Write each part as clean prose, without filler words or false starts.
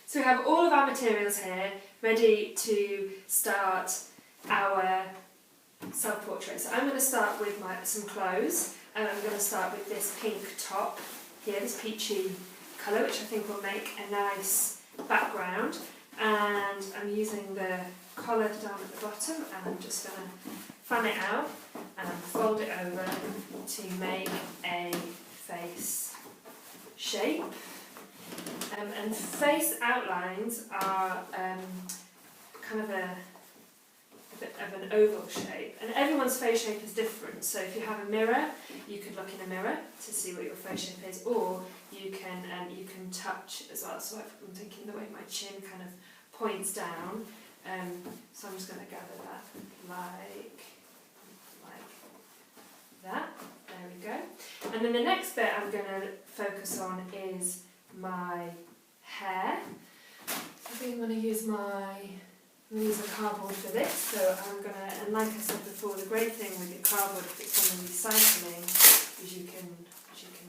So we have all of our materials here ready to start our self-portrait. So I'm going to start with some clothes, and I'm going to start with this pink top here, this peachy colour, which I think will make a nice background. And I'm using the collar down at the bottom, and I'm just going to fan it out and fold it over to make a face shape. And face outlines are kind of a bit of an oval shape, and everyone's face shape is different. So if you have a mirror, you could look in a mirror to see what your face shape is, or you can touch as well. So I'm thinking the way my chin kind of points down, so I'm just going to gather that like that. There we go. And then the next bit I'm going to focus on is my hair. I think I'm going to use a cardboard for this. So I'm going to, and like I said before, the great thing with your cardboard, if it's on the recycling, is you can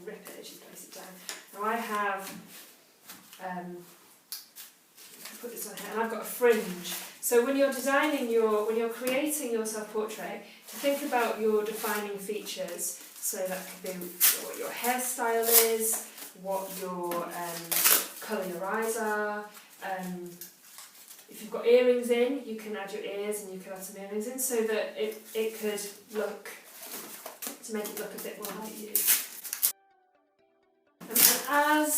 rip it as you place it down. Now I have, put this on here, and I've got a fringe. So when you're when you're creating your self-portrait, to think about your defining features. So that could be what your hairstyle is, what your colour your eyes are. If you've got earrings in, you can add your ears and you can add some earrings in, so that it could look, to make it look a bit more like you. And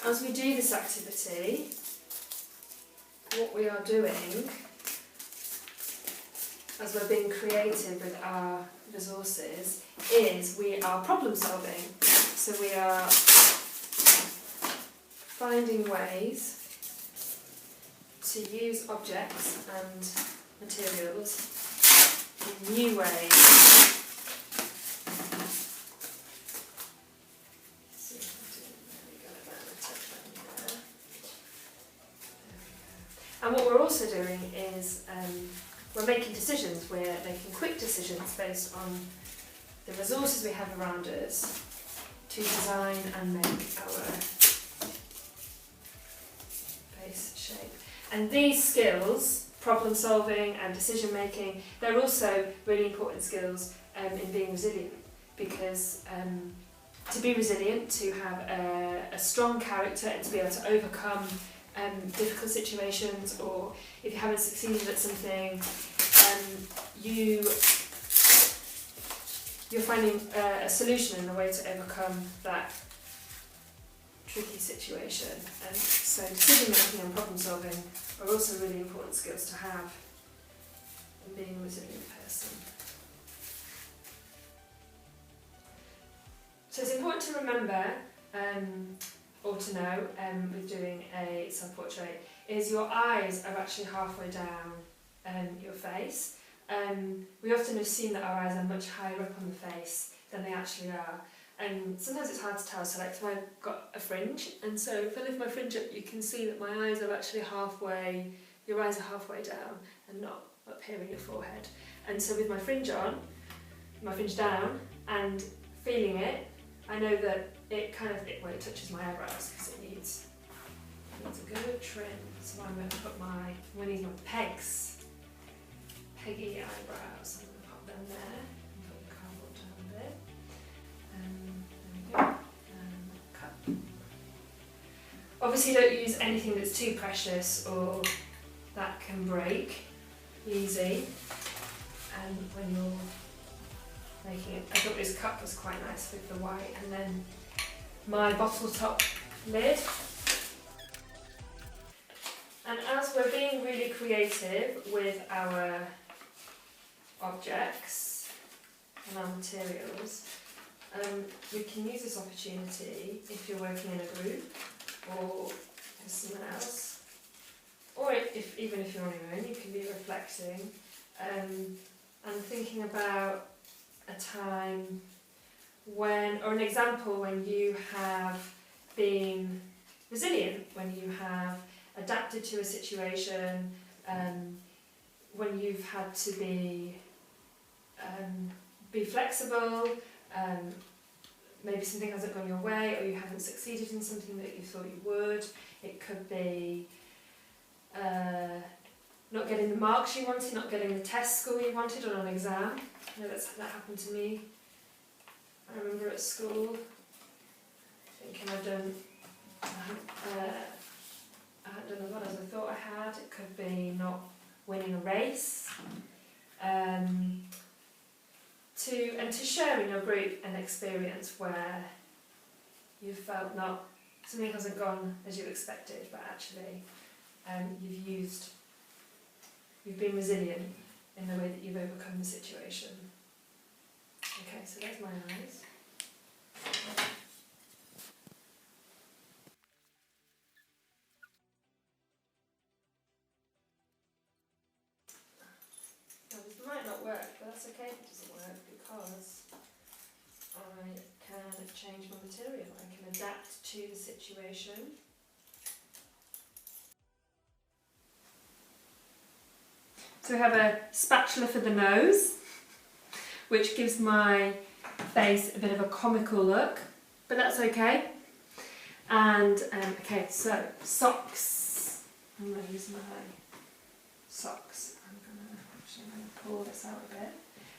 as we do this activity, what we are doing, as we're being creative with our resources, is we are problem solving. So we are finding ways to use objects and materials in new ways. And what we're also doing is we're making decisions. We're making quick decisions based on the resources we have around us to design and make our face shape. And these skills, problem solving and decision making, they're also really important skills in being resilient, because to be resilient, to have a strong character and to be able to overcome difficult situations, or if you haven't succeeded at something, you're finding a solution and a way to overcome that tricky situation. And so decision making and problem solving are also really important skills to have in being a resilient person. So it's important to remember, or to know, with doing a self-portrait, is your eyes are actually halfway down your face. We often assume that our eyes are much higher up on the face than they actually are. And sometimes it's hard to tell, so like if I've got a fringe, and so if I lift my fringe up, you can see that my eyes are actually halfway, your eyes are halfway down and not up here in your forehead. And so with my fringe on, my fringe down, and feeling it, I know that it touches my eyebrows, because it needs a good trim. So I'm going to put I'm going to use my peggy eyebrows. I'm going to pop them there and put the cardboard down there. There we go. And cut. Obviously, don't use anything that's too precious or that can break easy. And when you're making it, I thought this cup was quite nice with the white, and then my bottle top lid. And as we're being really creative with our objects and our materials, we can use this opportunity if you're working in a group or with someone else, or even if you're on your own, you can be reflecting and thinking about a time when, or an example when you have been resilient, when you have adapted to a situation, when you've had to be flexible, maybe something hasn't gone your way, or you haven't succeeded in something that you thought you would. It could be not getting the marks you wanted, not getting the test score you wanted on an exam. I know that happened to me. I remember at school thinking I hadn't done as well as I thought I had. It could be not winning a race. To share in your group an experience where you felt something hasn't gone as you expected, but actually you've been resilient in the way that you've overcome the situation. Okay, so there's my eyes. Now this might not work, but that's okay if it doesn't work, because I can change my material. I can adapt to the situation. So we have a spatula for the nose, which gives my face a bit of a comical look, but that's okay. And okay, so socks. I'm going to use my socks. I'm going to pull this out a bit,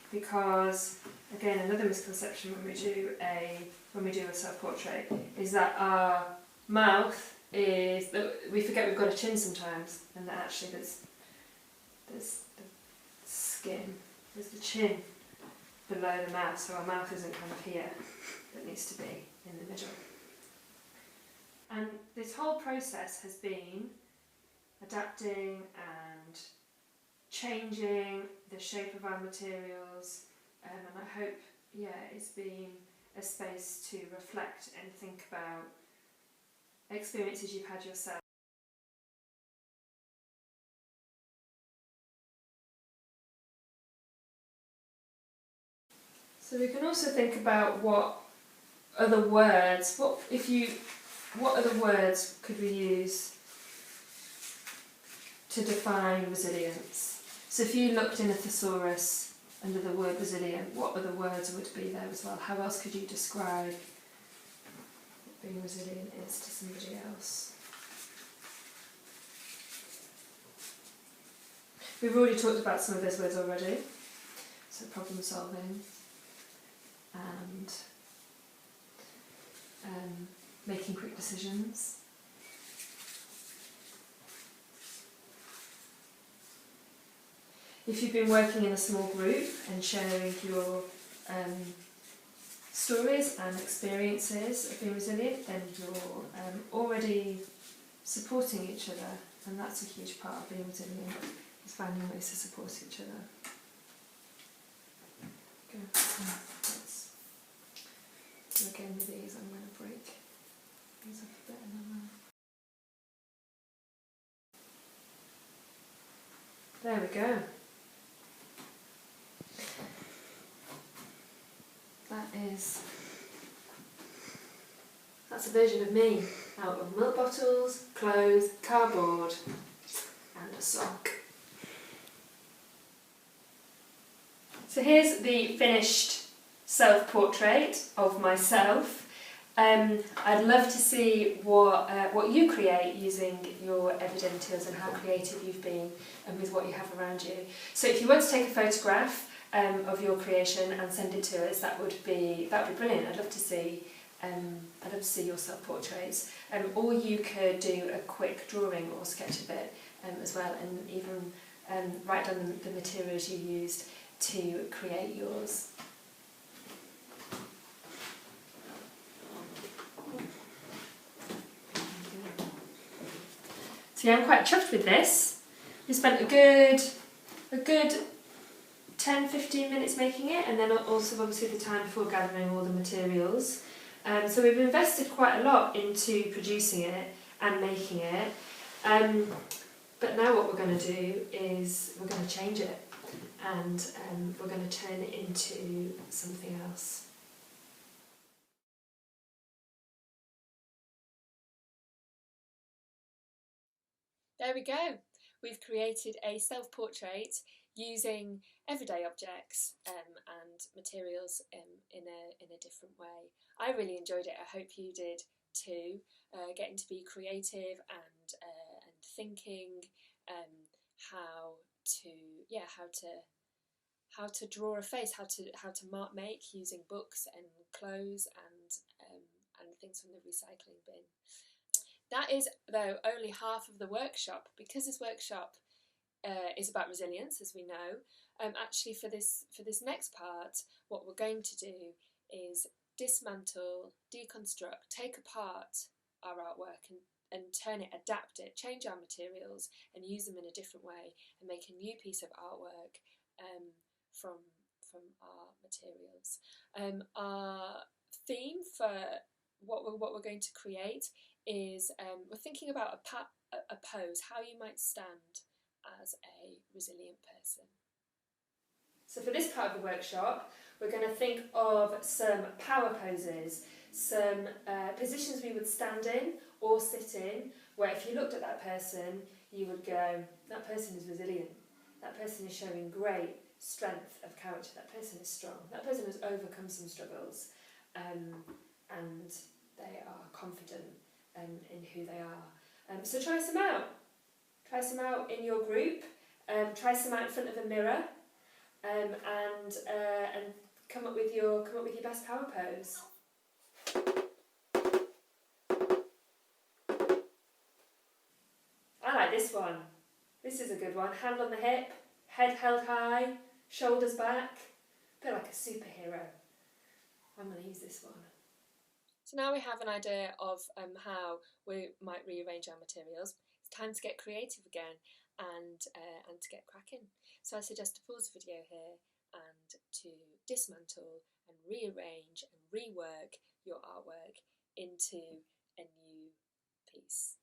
because again, another misconception when we do a self-portrait is that our mouth is that we forget we've got a chin sometimes, and that actually there's the skin, there's the chin below the mouth, so our mouth isn't kind of here, it needs to be in the middle. And this whole process has been adapting and changing the shape of our materials, and I hope, it's been a space to reflect and think about experiences you've had yourself. So we can also think about what other words could we use to define resilience? So if you looked in a thesaurus under the word resilient, what other words would be there as well? How else could you describe what being resilient is to somebody else? We've already talked about some of those words already. So problem solving and making quick decisions. If you've been working in a small group and sharing your stories and experiences of being resilient, then you're already supporting each other, and that's a huge part of being resilient, is finding ways to support each other. Good. So again with these, I'm going to break these up a bit and then there we go. That's a version of me out of milk bottles, clothes, cardboard and a sock. So here's the finished self-portrait of myself. I'd love to see what you create using your everyday materials and how creative you've been with what you have around you. So if you want to take a photograph of your creation and send it to us, that would be brilliant. I'd love to see your self-portraits. Or you could do a quick drawing or sketch of it as well, and even write down the materials you used to create yours. So yeah, I'm quite chuffed with this. We spent a good 10-15 minutes making it, and then also obviously the time before gathering all the materials. So we've invested quite a lot into producing it and making it. But now what we're going to do is we're going to change it, and we're going to turn it into something else. There we go. We've created a self-portrait using everyday objects and materials in a different way. I really enjoyed it. I hope you did too. Getting to be creative and thinking how to draw a face, how to make using books and clothes and things from the recycling bin. That is, though, only half of the workshop, because this workshop is about resilience, as we know. Actually, for this next part, what we're going to do is dismantle, deconstruct, take apart our artwork and turn it, adapt it, change our materials and use them in a different way and make a new piece of artwork from our materials. Our theme for what we're going to create is we're thinking about a pose, how you might stand as a resilient person. So for this part of the workshop, we're going to think of some power poses, some positions we would stand in or sit in, where if you looked at that person, you would go, that person is resilient, that person is showing great strength of character, that person is strong, that person has overcome some struggles, and they are confident in who they are. So try some out. Try some out in your group. Try some out in front of a mirror, and come up with your best power pose. I like this one. This is a good one. Hand on the hip, head held high, shoulders back. A bit like a superhero. I'm going to use this one. So now we have an idea of how we might rearrange our materials. It's time to get creative again and to get cracking. So I suggest to pause the video here and to dismantle and rearrange and rework your artwork into a new piece.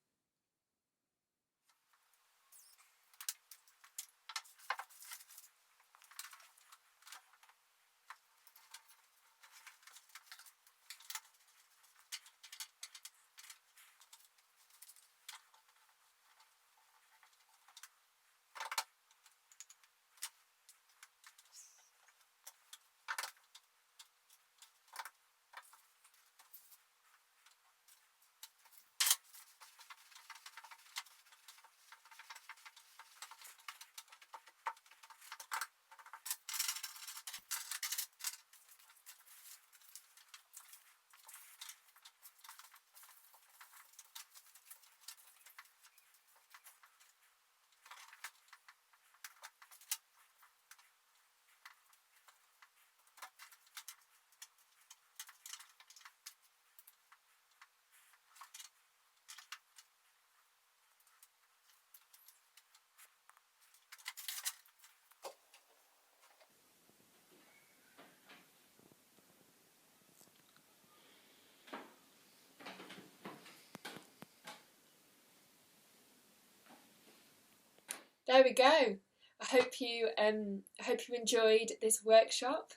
There we go. I hope you enjoyed this workshop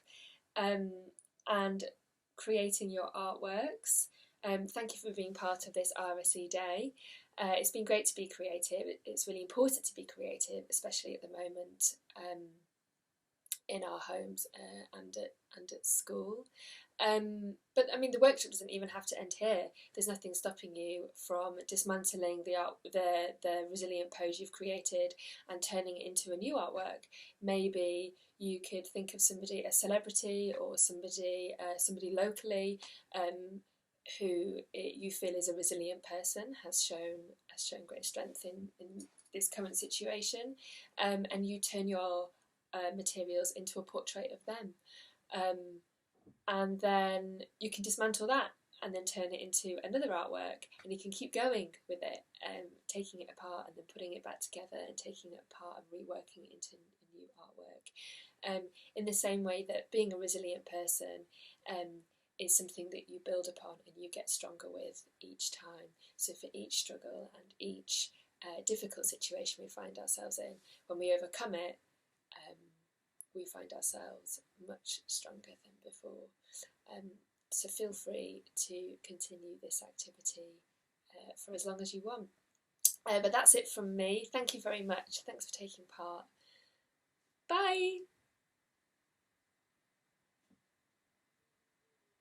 and creating your artworks. Thank you for being part of this RSE day. It's been great to be creative. It's really important to be creative, especially at the moment in our homes and at school. But I mean, the workshop doesn't even have to end here. There's nothing stopping you from dismantling the resilient pose you've created and turning it into a new artwork. Maybe you could think of somebody, a celebrity or somebody locally who you feel is a resilient person, has shown great strength in this current situation, and you turn your materials into a portrait of them. And then you can dismantle that and then turn it into another artwork, and you can keep going with it, taking it apart and then putting it back together and taking it apart and reworking it into a new artwork. In the same way that being a resilient person is something that you build upon and you get stronger with each time. So for each struggle and each difficult situation we find ourselves in, when we overcome it, we find ourselves much stronger than before. So feel free to continue this activity for as long as you want. But that's it from me. Thank you very much. Thanks for taking part. Bye!